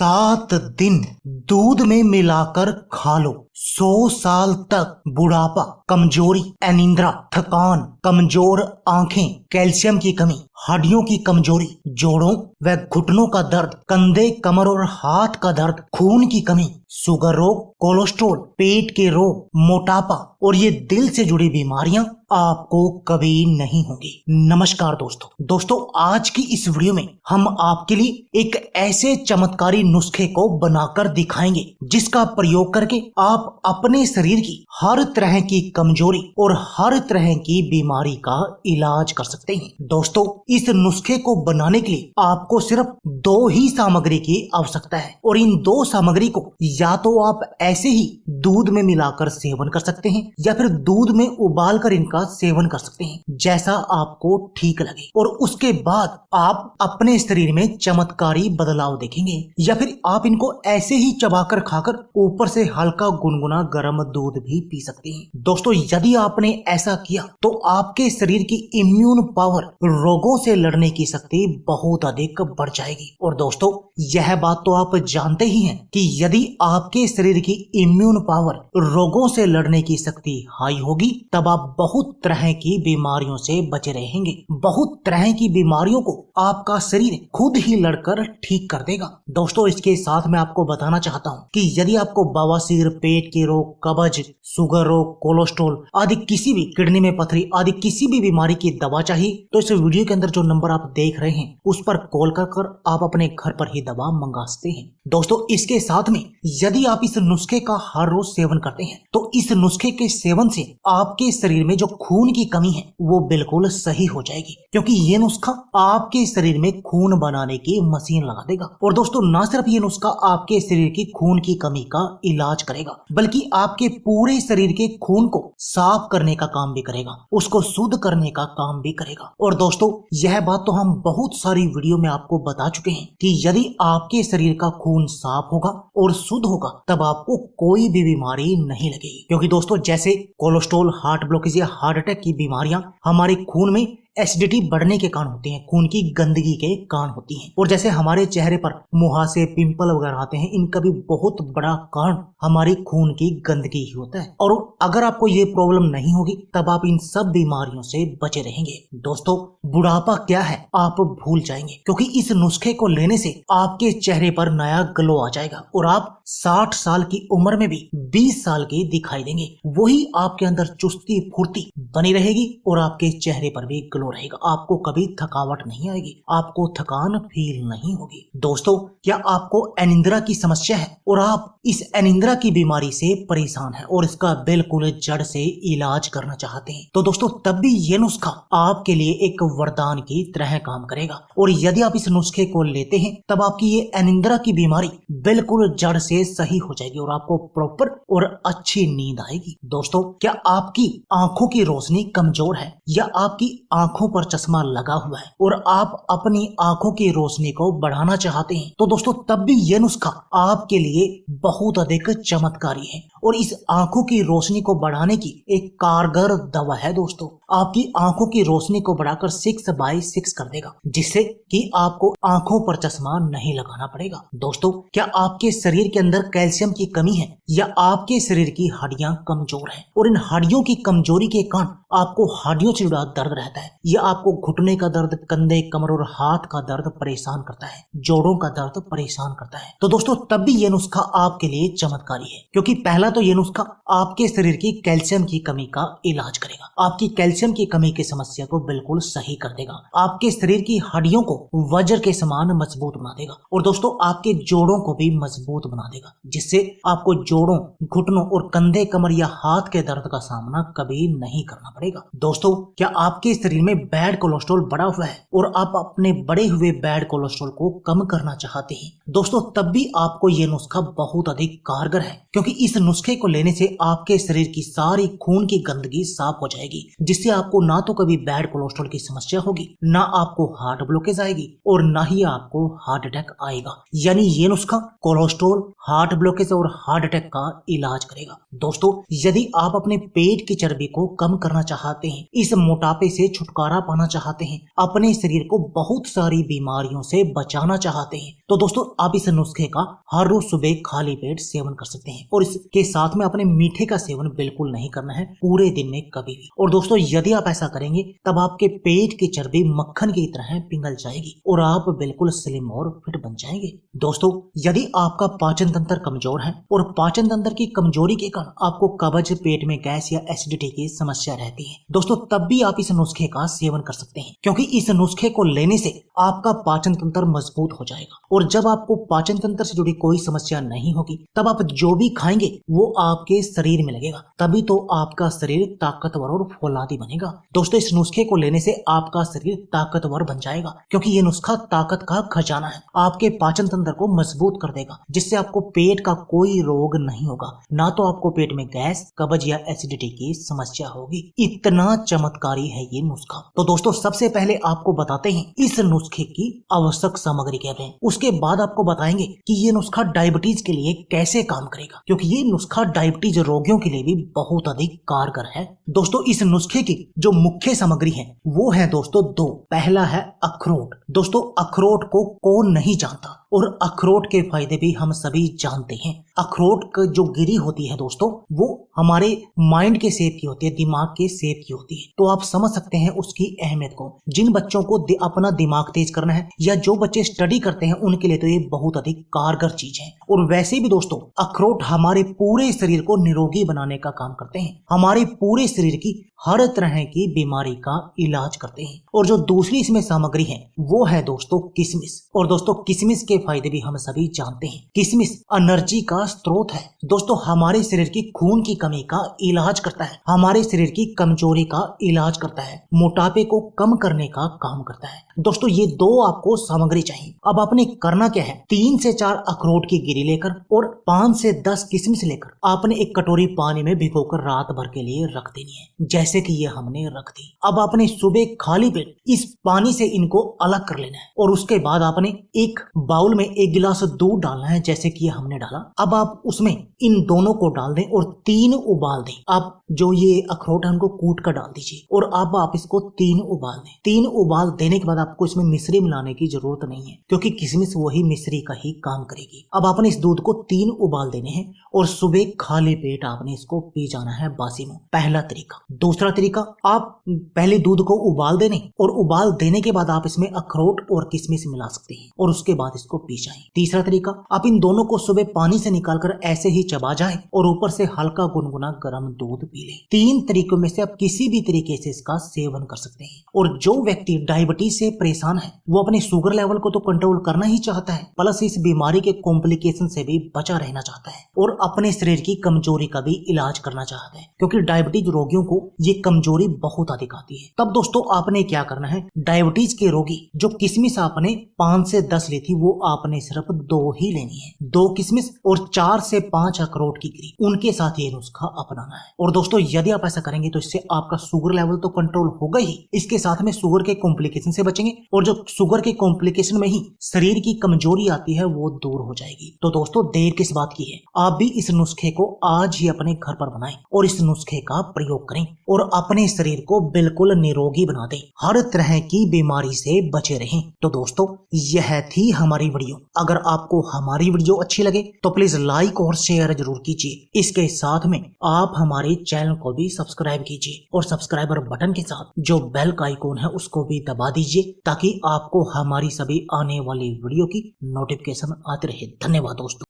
7 दिन दूध में मिलाकर खा लो, 100 साल तक बुढ़ापा, कमजोरी, अनिद्रा, थकान, कमजोर आंखें, कैल्शियम की कमी, हड्डियों की कमजोरी, जोड़ों व घुटनों का दर्द, कंधे, कमर और हाथ का दर्द, खून की कमी, शुगर रोग, कोलेस्ट्रॉल, पेट के रोग, मोटापा और ये दिल से जुड़ी बीमारियां आपको कभी नहीं होंगी। नमस्कार दोस्तों, आज की इस वीडियो में हम आपके लिए एक ऐसे चमत्कारी नुस्खे को बनाकर दिखाएंगे जिसका प्रयोग करके आप अपने शरीर की हर तरह की कमजोरी और हर तरह की बीमारी का इलाज कर सकते हैं। दोस्तों, इस नुस्खे को बनाने के लिए आपको सिर्फ 2 ही सामग्री की आवश्यकता है और इन 2 सामग्री को या तो आप ऐसे ही दूध में मिलाकर सेवन कर सकते हैं या फिर दूध में उबालकर इनका सेवन कर सकते हैं, जैसा आपको ठीक लगे। और उसके बाद आप अपने शरीर में चमत्कारी बदलाव देखेंगे। या फिर आप इनको ऐसे ही चबाकर खाकर ऊपर से हल्का गुनगुना गर्म दूध भी पी सकते हैं। दोस्तों, यदि आपने ऐसा किया तो आपके शरीर की इम्यून पावर, रोगों से लड़ने की शक्ति बहुत अधिक बढ़ जाएगी। और दोस्तों, यह बात तो आप जानते ही हैं कि यदि आपके शरीर की इम्यून पावर, रोगों से लड़ने की शक्ति हाई होगी तब आप बहुत तरह की बीमारियों से बचे रहेंगे। बहुत तरह की बीमारियों को आपका शरीर खुद ही लड़कर ठीक कर देगा। दोस्तों, इसके साथ मैं आपको बताना चाहता हूँ कि यदि आपको बवासीर, पेट के रोग, कब्ज, शुगर रोग, कोलेस्ट्रॉल आदि किसी भी, किडनी में पथरी आदि किसी भी बीमारी की दवा चाहिए तो इस वीडियो के अंदर जो नंबर आप देख रहे हैं उस पर कॉल कर आप अपने घर पर ही दवा मंगा सकते हैं। दोस्तों, इसके साथ में यदि आप इस नुस्खे का हर रोज सेवन करते हैं तो इस नुस्खे के सेवन से आपके शरीर में जो खून की कमी है वो बिल्कुल सही हो जाएगी, क्योंकि ये नुस्खा आपके शरीर में खून बनाने की मशीन लगा देगा। और दोस्तों, ना सिर्फ ये नुस्खा आपके शरीर की खून की कमी का इलाज करेगा बल्कि आपके पूरे शरीर के खून को साफ करने का काम भी करेगा, उसको शुद्ध करने का काम भी करेगा। और दोस्तों, यह बात तो हम बहुत सारी वीडियो में आपको बता चुके हैं कि यदि आपके शरीर का खून साफ होगा और शुद्ध होगा तब आपको कोई भी बीमारी नहीं लगेगी। क्योंकि दोस्तों, जैसे कोलेस्ट्रॉल, हार्ट ब्लॉकेज या हार्ट अटैक की बीमारियां हमारे खून में एसिडिटी बढ़ने के कारण होती हैं, खून की गंदगी के कारण होती हैं। और जैसे हमारे चेहरे पर मुहासे, पिंपल वगैरह आते हैं, इनका भी बहुत बड़ा कारण हमारी खून की गंदगी ही होता है। और अगर आपको ये प्रॉब्लम नहीं होगी तब आप इन सब बीमारियों से बचे रहेंगे। दोस्तों, बुढ़ापा क्या है आप भूल जाएंगे, क्योंकि इस नुस्खे को लेने से आपके चेहरे पर नया ग्लो आ जाएगा और आप 60 साल की उम्र में भी 20 साल के दिखाई देंगे। वही आपके अंदर चुस्ती फुर्ती बनी रहेगी और आपके चेहरे पर भी ग्लो रहेगा। आपको कभी थकावट नहीं आएगी, आपको थकान फील नहीं होगी। दोस्तों, क्या आपको अनिद्रा की समस्या है और आप इस अनिद्रा की बीमारी से परेशान हैं और इसका बिल्कुल जड़ से इलाज करना चाहते हैं तो दोस्तों, तब भी ये नुस्खा आपके लिए एक वरदान की तरह काम करेगा। और यदि आप इस नुस्खे को लेते हैं तब आपकी ये अनिद्रा की बीमारी बिल्कुल जड़ से सही हो जाएगी और आपको प्रॉपर और अच्छी नींद आएगी। दोस्तों, क्या आपकी आंखों की रोशनी कमजोर है या आपकी आंखों पर चश्मा लगा हुआ है और आप अपनी आंखों की रोशनी को बढ़ाना चाहते हैं तो दोस्तों, तब भी यह नुस्खा आपके लिए बहुत अधिक चमत्कारी है और इस आंखों की रोशनी को बढ़ाने की एक कारगर दवा है। दोस्तों, आपकी आंखों की रोशनी को बढ़ाकर 6x6 कर देगा, जिससे कि आपको आंखों पर चश्मा नहीं लगाना पड़ेगा। दोस्तों, क्या आपके शरीर के अंदर कैल्शियम की कमी है या आपके शरीर की हड्डियां कमजोर हैं और इन हड्डियों की कमजोरी के कारण आपको हड्डियों से जुड़ा दर्द रहता है या आपको घुटने का दर्द, कंधे, कमर और हाथ का दर्द परेशान करता है, जोड़ों का दर्द परेशान करता है तो दोस्तों, तब भी यह नुस्खा आपके लिए चमत्कारी है। क्योंकि पहला तो यह नुस्खा आपके शरीर की कैल्शियम की कमी का इलाज करेगा, आपकी कैल्शियम की कमी की समस्या को बिल्कुल सही कर देगा, आपके शरीर की हड्डियों को वज्र के समान मजबूत बना देगा और दोस्तों, आपके जोड़ों को भी मजबूत बना देगा, जिससे आपको जोड़ों, घुटनों और कंधे, कमर या हाथ के दर्द का सामना कभी नहीं करना पड़ेगा। दोस्तों, क्या आपके शरीर में बैड कोलेस्ट्रॉल बढ़ा हुआ है और आप अपने बढ़े हुए बैड कोलेस्ट्रॉल को कम करना चाहते हैं दोस्तों, तब भी आपको यह नुस्खा बहुत अधिक कारगर है। क्योंकि इस नुस्खे नुस्खे को लेने से आपके शरीर की सारी खून की गंदगी साफ हो जाएगी, जिससे आपको ना तो कभी बैड कोलेस्ट्रॉल की समस्या होगी, ना आपको हार्ट ब्लॉकेज आएगी और ना ही आपको हार्ट अटैक आएगा। यानी ये नुस्खा कोलेस्ट्रॉल, हार्ट ब्लॉकेज और हार्ट अटैक का इलाज करेगा। दोस्तों, यदि आप अपने पेट की चर्बी को कम करना चाहते हैं, इस मोटापे से छुटकारा पाना चाहते हैं, अपने शरीर को बहुत सारी बीमारियों से बचाना चाहते हैं, तो दोस्तों आप इस नुस्खे का हर रोज सुबह खाली पेट सेवन कर सकते हैं। और इसके साथ में अपने मीठे का सेवन बिल्कुल नहीं करना है पूरे दिन में कभी भी। और दोस्तों, यदि आप ऐसा करेंगे तब आपके पेट की चर्बी मक्खन की तरह पिघल जाएगी और आप बिल्कुल स्लिम और फिट बन जाएंगे। दोस्तों, यदि आपका पाचन तंत्र कमजोर है और पाचन तंत्र की कमजोरी के कारण आपको कब्ज, पेट में गैस या एसिडिटी की समस्या रहती है, दोस्तों तब भी आप इस नुस्खे का सेवन कर सकते हैं, क्योंकि इस नुस्खे को लेने से आपका पाचन तंत्र मजबूत हो जाएगा। और जब आपको पाचन तंत्र से जुड़ी कोई समस्या नहीं होगी, तब आप जो भी खाएंगे वो आपके शरीर में लगेगा, तभी तो आपका शरीर ताकतवर और फौलादी बनेगा। दोस्तों, इस नुस्खे को लेने से आपका शरीर ताकतवर बन जाएगा, क्योंकि ये नुस्खा ताकत का खजाना है। आपके पाचन तंत्र को मजबूत कर देगा, जिससे आपको पेट का कोई रोग नहीं होगा, ना तो आपको पेट में गैस, कब्ज या एसिडिटी की समस्या होगी। इतना चमत्कारी है ये नुस्खा। तो दोस्तों, सबसे पहले आपको बताते हैं इस नुस्खे की आवश्यक सामग्री क्या है। उसके बाद आपको बताएंगे कि ये नुस्खा डायबिटीज के लिए कैसे काम करेगा, क्योंकि ये नुस्खा डायबिटीज रोगियों के लिए भी बहुत अधिक कारगर है। दोस्तों, इस नुस्खे की जो मुख्य सामग्री है वो है दोस्तों दो। पहला है अखरोट। दोस्तों, अखरोट को कौन नहीं जानता, और अखरोट के फायदे भी हम सभी जानते हैं। अखरोट की जो गिरी होती है दोस्तों, वो हमारे माइंड के शेप की होती है, दिमाग के शेप की होती है। तो आप समझ सकते हैं उसकी अहमियत को। जिन बच्चों को अपना दिमाग तेज करना है या जो बच्चे स्टडी करते हैं, उनके लिए तो ये बहुत अधिक कारगर चीज है। और वैसे भी दोस्तों, अखरोट हमारे पूरे शरीर को निरोगी बनाने का काम करते हैं, हमारे पूरे शरीर की हर तरह की बीमारी का इलाज करते हैं। और जो दूसरी इसमें सामग्री है वो है दोस्तों किशमिश। और दोस्तों, किशमिश के फायदे भी हम सभी जानते हैं। किशमिश एनर्जी का स्रोत है दोस्तों, हमारे शरीर की खून की कमी का इलाज करता है, हमारे शरीर की कमजोरी का इलाज करता है, मोटापे को कम करने का काम करता है। दोस्तों, ये दो आपको सामग्री चाहिए। अब आपने करना क्या है, 3 से 4 अखरोट की गिरी लेकर और 5 से 10 किशमिश लेकर आपने एक कटोरी पानी में भिगोकर रात भर के लिए रख देनी है, जैसे कि ये हमने रख दी। अब आपने सुबह खाली पेट इस पानी से इनको अलग कर लेना है और उसके बाद आपने एक बाउल में 1 गिलास दूध डालना है, जैसे कि ये हमने डाला। अब आप उसमें इन दोनों को डाल दें और 3 उबाल दें। आप जो ये अखरोट है उनको कूट कर डाल दीजिए और अब आप इसको 3 उबाल दें। 3 उबाल देने के बाद आपको इसमें मिश्री मिलाने की जरूरत नहीं है, क्योंकि किशमिश वही मिश्री का ही काम करेगी। अब आपने इस दूध को 3 उबाल देने हैं और सुबह खाली पेट आपने इसको पी जाना है बासी मुंह। पहला तरीका। दूसरा तरीका, आप पहले दूध को उबाल देने और उबाल देने के बाद आप इसमें अखरोट और किशमिश मिला सकते हैं और उसके बाद इसको पी जाएं। तीसरा तरीका, आप इन दोनों को सुबह पानी से निकालकर ऐसे ही चबा जाएं और ऊपर से हल्का गुनगुना गर्म दूध पी लें। 3 तरीकों में से आप किसी भी तरीके से इसका सेवन कर सकते हैं। और जो व्यक्ति डायबिटीज से परेशान है, वो अपने शुगर लेवल को तो कंट्रोल करना ही चाहता है, प्लस इस बीमारी के कॉम्प्लिकेशन से भी बचा रहना चाहता है और अपने शरीर की कमजोरी का भी इलाज करना चाहता है, क्योंकि डायबिटीज रोगियों को ये कमजोरी बहुत अधिक आती है। तब दोस्तों आपने क्या करना है, डायबिटीज के रोगी जो किशमिश आपने 5 से 10 ली थी, वो आपने सिर्फ 2 ही लेनी है। 2 किशमिश और 4 से 5 अखरोट की गिरी, उनके साथ ये नुस्खा अपनाना है। और दोस्तों, यदि आप ऐसा करेंगे तो इससे आपका शुगर लेवल तो कंट्रोल होगा ही, इसके साथ में शुगर के कॉम्प्लिकेशन से बचेंगे और जो शुगर के कॉम्प्लिकेशन में ही शरीर की कमजोरी आती है वो दूर हो जाएगी। तो दोस्तों, देर किस बात की है, आप भी इस नुस्खे को आज ही अपने घर पर बनाएं और इस नुस्खे का प्रयोग करें और अपने शरीर को बिल्कुल निरोगी बना दें, हर तरह की बीमारी से बचे रहें। तो दोस्तों, यह थी हमारी वीडियो। अगर आपको हमारी वीडियो अच्छी लगे तो प्लीज लाइक और शेयर जरूर कीजिए। इसके साथ में आप हमारे चैनल को भी सब्सक्राइब कीजिए और सब्सक्राइबर बटन के साथ जो बेल का आइकॉन है उसको भी दबा दीजिए, ताकि आपको हमारी सभी आने वाली वीडियो की नोटिफिकेशन आती रहे। धन्यवाद दोस्तों।